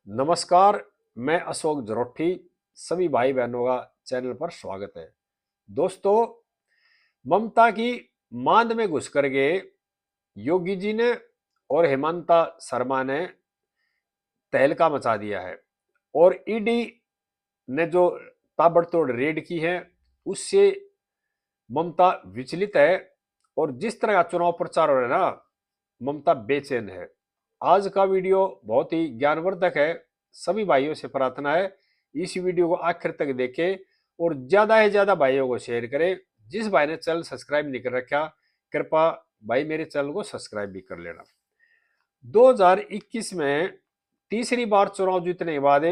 नमस्कार। मैं अशोक जरोठी। सभी भाई बहनों का चैनल पर स्वागत है। दोस्तों, ममता की मांद में घुस कर के योगी जी ने और हेमंता शर्मा ने तहलका मचा दिया है और ईडी ने जो ताबड़तोड़ रेड की है उससे ममता विचलित है और जिस तरह का चुनाव प्रचार हो रहा है ना, ममता बेचैन है। आज का वीडियो बहुत ही ज्ञानवर्धक है। सभी भाइयों से प्रार्थना है इस वीडियो को आखिर तक देखें और ज्यादा से ज्यादा भाइयों को शेयर करें। जिस भाई ने चैनल सब्सक्राइब नहीं कर रखा, कृपया भाई मेरे चैनल को सब्सक्राइब भी कर लेना। 2021 में तीसरी बार चुनाव जीतने के बाद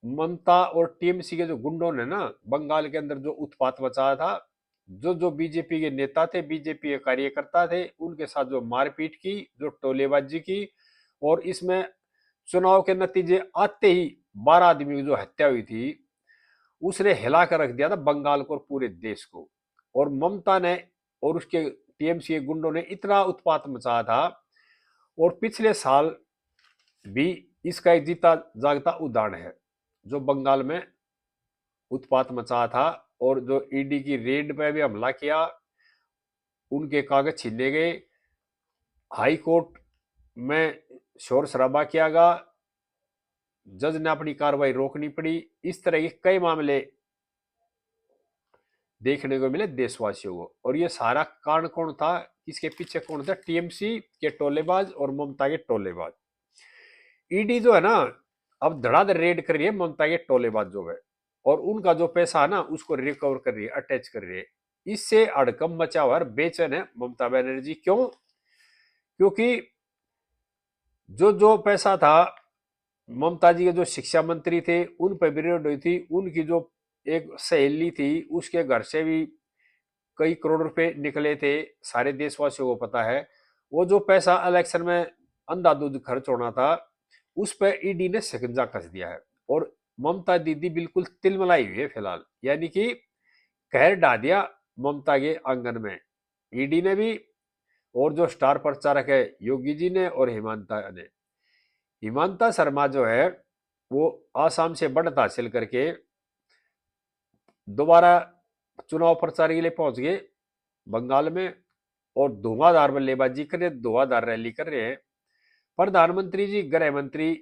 ममता और टीएमसी के जो गुंडों ने ना बंगाल के अंदर जो उत्पात मचाया था, जो जो बीजेपी के नेता थे, बीजेपी के कार्यकर्ता थे, उनके साथ जो मारपीट की, जो टोलेबाजी की, और इसमें चुनाव के नतीजे आते ही 12 आदमी की जो हत्या हुई थी उसने हिला कर रख दिया था बंगाल को और पूरे देश को। और ममता ने और उसके टीएमसी के गुंडों ने इतना उत्पात मचाया था और पिछले साल भी इसका एक जीता जागता उदाहरण है। जो बंगाल में उत्पात मचाया था और जो ईडी की रेड पे भी हमला किया, उनके कागज छीने गए, हाई कोर्ट में शोर शराबा किया गया, जज ने अपनी कार्रवाई रोकनी पड़ी। इस तरह के कई मामले देखने को मिले देशवासियों को। और ये सारा कारण कौन था, इसके पीछे कौन था? टीएमसी के टोलेबाज और ममता के टोलेबाज। ईडी जो है ना, अब धड़ाधड़ रेड कर रही है ममता के टोलेबाज जो है, और उनका जो पैसा है ना उसको रिकवर कर रही है, अटैच कर रही है। इससे हड़कंप मचा हुआ बेचैन है ममता बनर्जी। क्यों? क्योंकि जो जो पैसा था ममता जी के जो शिक्षा मंत्री थे उन पर भी रेड हुई थी। उनकी जो एक सहेली थी उसके घर से भी कई करोड़ रुपए निकले थे, सारे देशवासियों को पता है। वो जो पैसा इलेक्शन में अंधाधुंध खर्च होना था उस पर ईडी ने शिकंजा कस दिया है। और ममता दीदी बिल्कुल तिलमिलाई हुई है फिलहाल, यानी कि कहर ढा दिया ममता के आंगन में ईडी ने भी, और जो स्टार प्रचारक है योगी जी ने और हिमांता ने। हिमांता शर्मा जो है वो आसाम से बढ़त हासिल करके दोबारा चुनाव प्रचार के लिए पहुंच गए बंगाल में और धुआंधार बल्लेबाजी कर रहे, धुआंधार रैली कर रहे हैं। प्रधानमंत्री जी, गृह मंत्री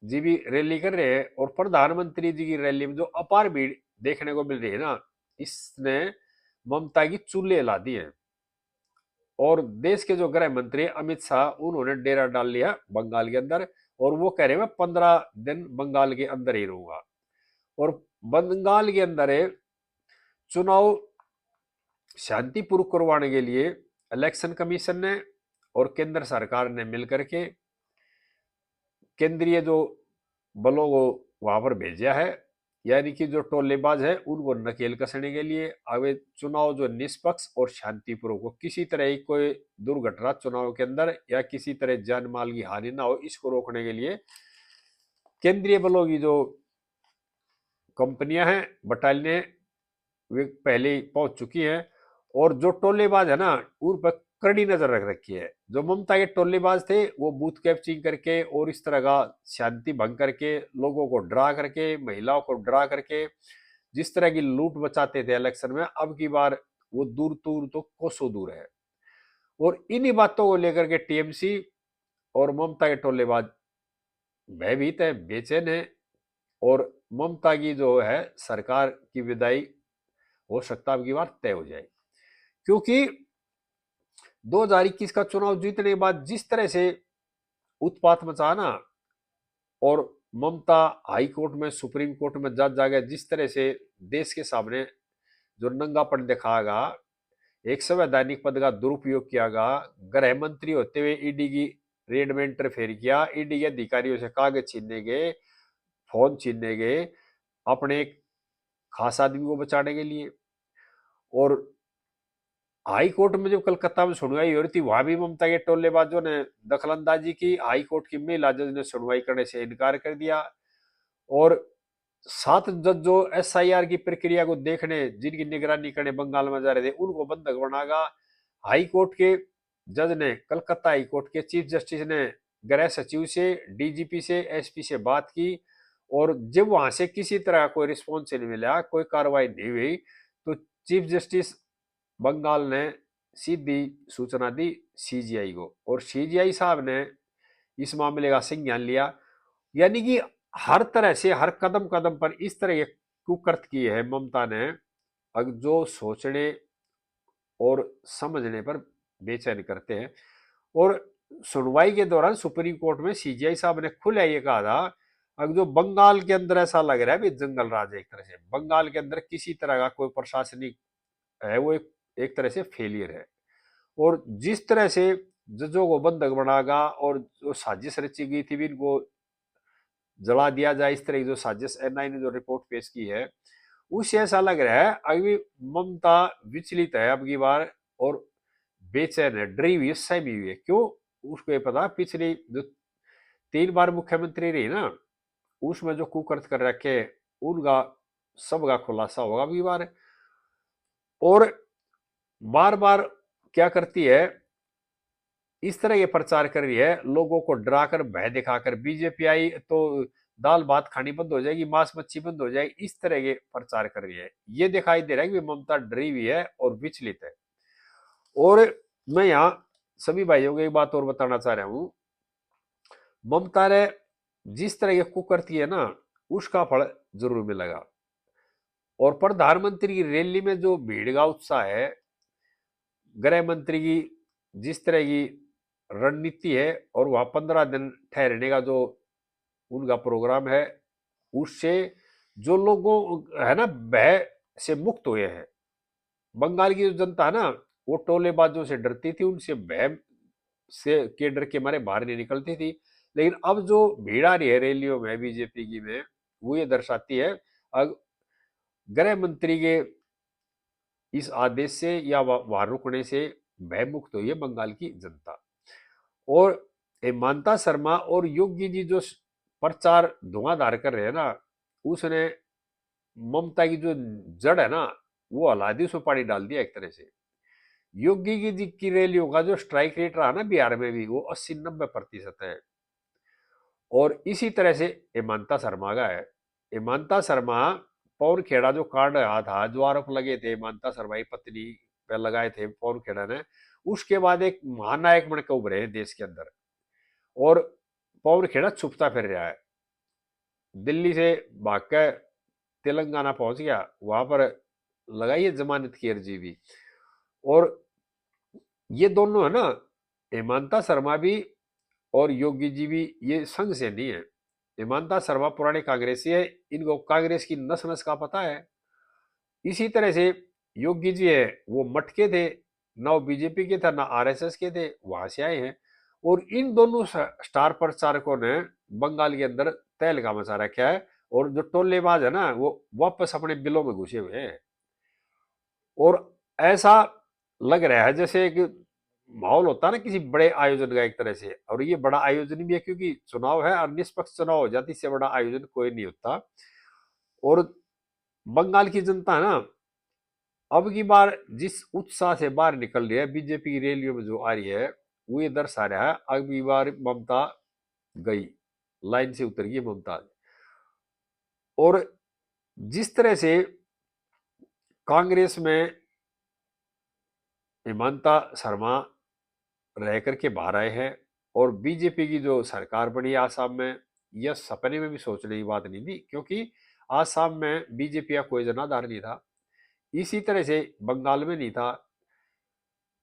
जी भी रैली कर रहे हैं और प्रधानमंत्री जी की रैली में जो अपार भीड़ देखने को मिल रही है ना, इसने ममता की चूल्हे हिला दी है। और देश के जो गृह मंत्री अमित शाह, उन्होंने डेरा डाल लिया बंगाल के अंदर और वो कह रहे हैं मैं 15 दिन बंगाल के अंदर ही रहूंगा। और बंगाल के अंदर चुनाव शांतिपूर्वक करवाने के लिए इलेक्शन कमीशन ने और केंद्र सरकार ने मिलकर के केंद्रीय जो बलों को वहां पर भेजा है, यानी कि जो टोलेबाज है उनको नकेल कसने के लिए। आगे चुनाव जो निष्पक्ष और शांतिपूर्वक हो, किसी तरह की कोई दुर्घटना चुनाव के अंदर या किसी तरह जान माल की हानि ना हो, इसको रोकने के लिए केंद्रीय बलों की जो कंपनियां हैं, बटालियन, वे पहले ही पहुंच चुकी हैं। और जो टोलेबाज है ना उन पर कड़ी नजर रख रखी है। जो ममता के टोलेबाज थे वो बूथ कैप्चरिंग करके और इस तरह का शांति भंग करके, लोगों को डरा करके, महिलाओं को डरा करके जिस तरह की लूट मचाते थे इलेक्शन में, अब की बार वो दूर दूर तो कोसों दूर है। और इन्हीं बातों को लेकर के टीएमसी और ममता के टोलेबाज भयभीत है, बेचैन है। और ममता की जो है सरकार की विदाई हो सकता है अब की बार तय हो जाए। क्योंकि 2021 का चुनाव जीतने के बाद जिस तरह से उत्पात मचा ना, और ममता हाई कोर्ट में, सुप्रीम कोर्ट में जज जाएगा, जिस तरह से देश के सामने जो नंगापन दिखाएगा, एक संवैधानिक पद का दुरुपयोग किया गया, गृह मंत्री होते हुए ईडी की रेड में इंटरफेयर किया, ईडी के अधिकारियों से कागज छीनने गए, फोन छीनने गए अपने एक खास आदमी को बचाने के लिए। और हाई कोर्ट में जो कलकत्ता में सुनवाई हो रही थी वहां भी ममता के टोलेबाजों ने दखलंदाजी की। हाई कोर्ट की महिला जज ने सुनवाई करने से इनकार कर दिया। और 7 जज जो एसआईआर की प्रक्रिया को देखने, जिनकी निगरानी करने बंगाल में जा रहे थे, उनको बंधक बनागा। हाई कोर्ट के जज ने, कलकत्ता हाई कोर्ट के चीफ जस्टिस ने गृह सचिव से, डीजीपी से, एसपी से बात की, और जब वहां से किसी तरह कोई रिस्पॉन्स नहीं मिला, कोई कार्रवाई नहीं हुई, तो चीफ जस्टिस बंगाल ने सीधी सूचना दी सीजीआई को, और सीजीआई साहब ने इस मामले का संज्ञान लिया। यानी कि हर तरह से, हर कदम कदम पर इस तरह के कुकृत किए है ममता ने, जो सोचने और समझने पर बेचैन करते हैं। और सुनवाई के दौरान सुप्रीम कोर्ट में सीजीआई साहब ने खुले ये कहा था, अब जो बंगाल के अंदर ऐसा लग रहा है भी जंगल राज है, एक तरह से बंगाल के अंदर किसी तरह का कोई प्रशासनिक है, वो एक तरह से फेलियर है। और जिस तरह से जजों को बंधक बनागा और जो साजिश रची गई थी भी इनको जला दिया जाए, इस तरह की जो साजिश एनआई ने जो रिपोर्ट पेश की है, उससे ऐसा लग रहा है अभी ममता विचलित है अब की बार, और बेचैन है, डरी हुई है, सहमी हुई है। क्यों? उसको ये पता, पिछली जो 3 बार मुख्यमंत्री रही ना, उसमें जो कुकर्त कर रखे उनका सबका खुलासा होगा अब की बार। और बार बार क्या करती है, इस तरह ये प्रचार कर रही है, लोगों को डराकर भय दिखाकर बीजेपी आई तो दाल भात खानी बंद हो जाएगी, मांस मच्छी बंद हो जाएगी, इस तरह के प्रचार कर रही है। ये दिखाई दे रहा है कि ममता डरी हुई है और विचलित है। और मैं यहाँ सभी भाइयों को एक बात और बताना चाह रहा हूं, ममता ने जिस तरह के कुकर्ती है ना, उसका फल जरूर मिलेगा। और प्रधानमंत्री की रैली में जो भीड़ का उत्साह है, गृह मंत्री की जिस तरह की रणनीति है, और वहां 15 दिन ठहरने का जो उनका प्रोग्राम है, उससे जो लोगों है ना भय से मुक्त हुए हैं। बंगाल की जो जनता है ना, वो टोलेबाजों से डरती थी, उनसे भय से के डर के मारे बाहर नहीं निकलती थी। लेकिन अब जो भीड़ आ रही है रैलियों में बीजेपी की में, वो ये दर्शाती है अब गृह मंत्री के इस आदेश से या वहां रुकने से भयमुक्त हुई है बंगाल की जनता। और हेमंता शर्मा और योगी जी जो प्रचार धुआंधार कर रहे हैं ना, उसने ममता की जो जड़ है ना, वो हला दी, उसमें पानी डाल दिया एक तरह से। योगी की जी की रैलियों का जो स्ट्राइक रेट रहा ना बिहार में भी, वो 80-90% है। और इसी तरह से हेमंता शर्मा का है। हेमंता शर्मा पवन खेड़ा जो कांड रहा था, जो आरोप लगे थे हेमंता शर्मा की पत्नी पे लगाए थे पवन खेड़ा ने, उसके बाद एक महानायक बनकर उभरे हैं देश के अंदर। और पवन खेड़ा छुपता फिर रहा है, दिल्ली से भागकर तेलंगाना पहुंच गया, वहां पर लगाई है जमानत की अर्जी भी। और ये दोनों है ना, हेमंता शर्मा भी और योगी जी भी, ये संघ से नहीं है। हेमंता शर्मा पुराने कांग्रेसी है, इनको कांग्रेस की नस नस का पता है। इसी तरह से योगी जी है, वो मटके थे, ना वो बीजेपी के थे ना आरएसएस के थे, वहां से आए हैं। और इन दोनों स्टार प्रचारकों ने बंगाल के अंदर तहलका मचा रखा है, और जो टोलेबाज है ना, वो वापस अपने बिलों में घुसे हुए हैं। और ऐसा लग रहा है जैसे एक माहौल होता है ना किसी बड़े आयोजन का एक तरह से, और ये बड़ा आयोजन भी है क्योंकि चुनाव है और निष्पक्ष चुनाव हो जाती, इससे बड़ा आयोजन कोई नहीं होता। और बंगाल की जनता है ना, अब की बार जिस उत्साह से बाहर निकल रही है बीजेपी की रैलियों में जो आ रही है, वो ये दर्शा रहा है अब की बार ममता गई, लाइन से उतर गई ममता। और जिस तरह से कांग्रेस में हेमंता शर्मा रह करके बाहर आए हैं, और बीजेपी की जो सरकार बनी आसाम में, यह सपने में भी सोचने की बात नहीं थी, क्योंकि आसाम में बीजेपी का कोई जनाधार नहीं था, इसी तरह से बंगाल में नहीं था।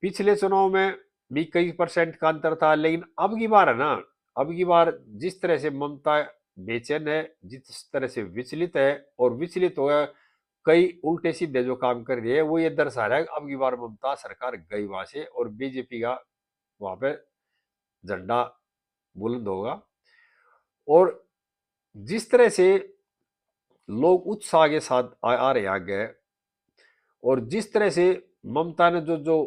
पिछले चुनाव में भी कई परसेंट का अंतर था, लेकिन अब की बार है ना, अब की बार जिस तरह से ममता बेचैन है, जिस तरह से विचलित है, और विचलित हो गया, कई उल्टे सीधे जो काम कर रही है, वो ये दर्शा रहा है अब की बार ममता सरकार गई वहां से, और बीजेपी का वहां पे झंडा बुलंद होगा। और जिस तरह से लोग उत्साह के साथ आ रहे आगे, और जिस तरह से ममता ने जो जो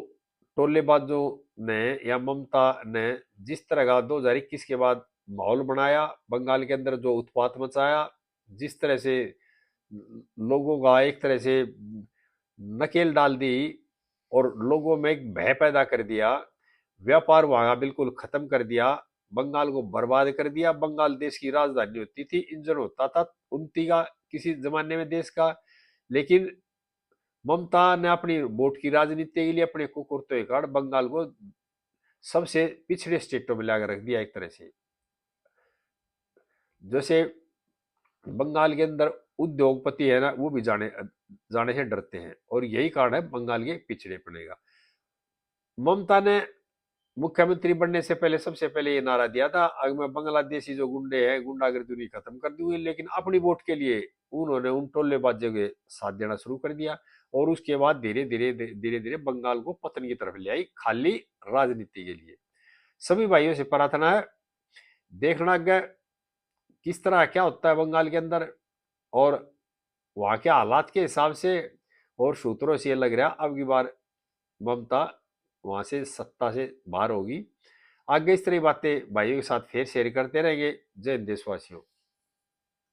टोलेबाजों ने या ममता ने जिस तरह का 2021 के बाद माहौल बनाया, बंगाल के अंदर जो उत्पात मचाया, जिस तरह से लोगों का एक तरह से नकेल डाल दी, और लोगों में एक भय पैदा कर दिया, व्यापार वहां बिल्कुल खत्म कर दिया, बंगाल को बर्बाद कर दिया। बंगाल देश की राजधानी होती थी, इंजन होता था उन्नति का किसी जमाने में देश का। लेकिन ममता ने अपनी वोट की राजनीति के लिए अपने कुकुरतों के कारण बंगाल को सबसे पिछड़े स्टेटों में लाकर रख दिया एक तरह से। जैसे बंगाल के अंदर उद्योगपति है ना, वो भी जाने जाने से डरते हैं, और यही कारण है बंगाल के पिछड़ेपने का। ममता ने मुख्यमंत्री बनने से पहले सबसे पहले ये नारा दिया था, अगर मैं बांग्लादेशी जो गुंडे हैं गुंडागर्दी उन्हें खत्म कर दूंगी, लेकिन अपनी वोट के लिए उन्होंने उन टोलेबाजों के साथ देना शुरू कर दिया, और उसके बाद धीरे धीरे धीरे धीरे बंगाल को पतन की तरफ ले आई, खाली राजनीति के लिए। सभी भाइयों से प्रार्थना है, देखना किस तरह क्या होता है बंगाल के अंदर, और वहां के हालात के हिसाब से और सूत्रों से ये लग रहा अब की बार ममता वहां से सत्ता से बाहर होगी। आगे इस तरह की बातें भाइयों के साथ फिर शेयर करते रहेंगे। जय हिंद देशवासियों।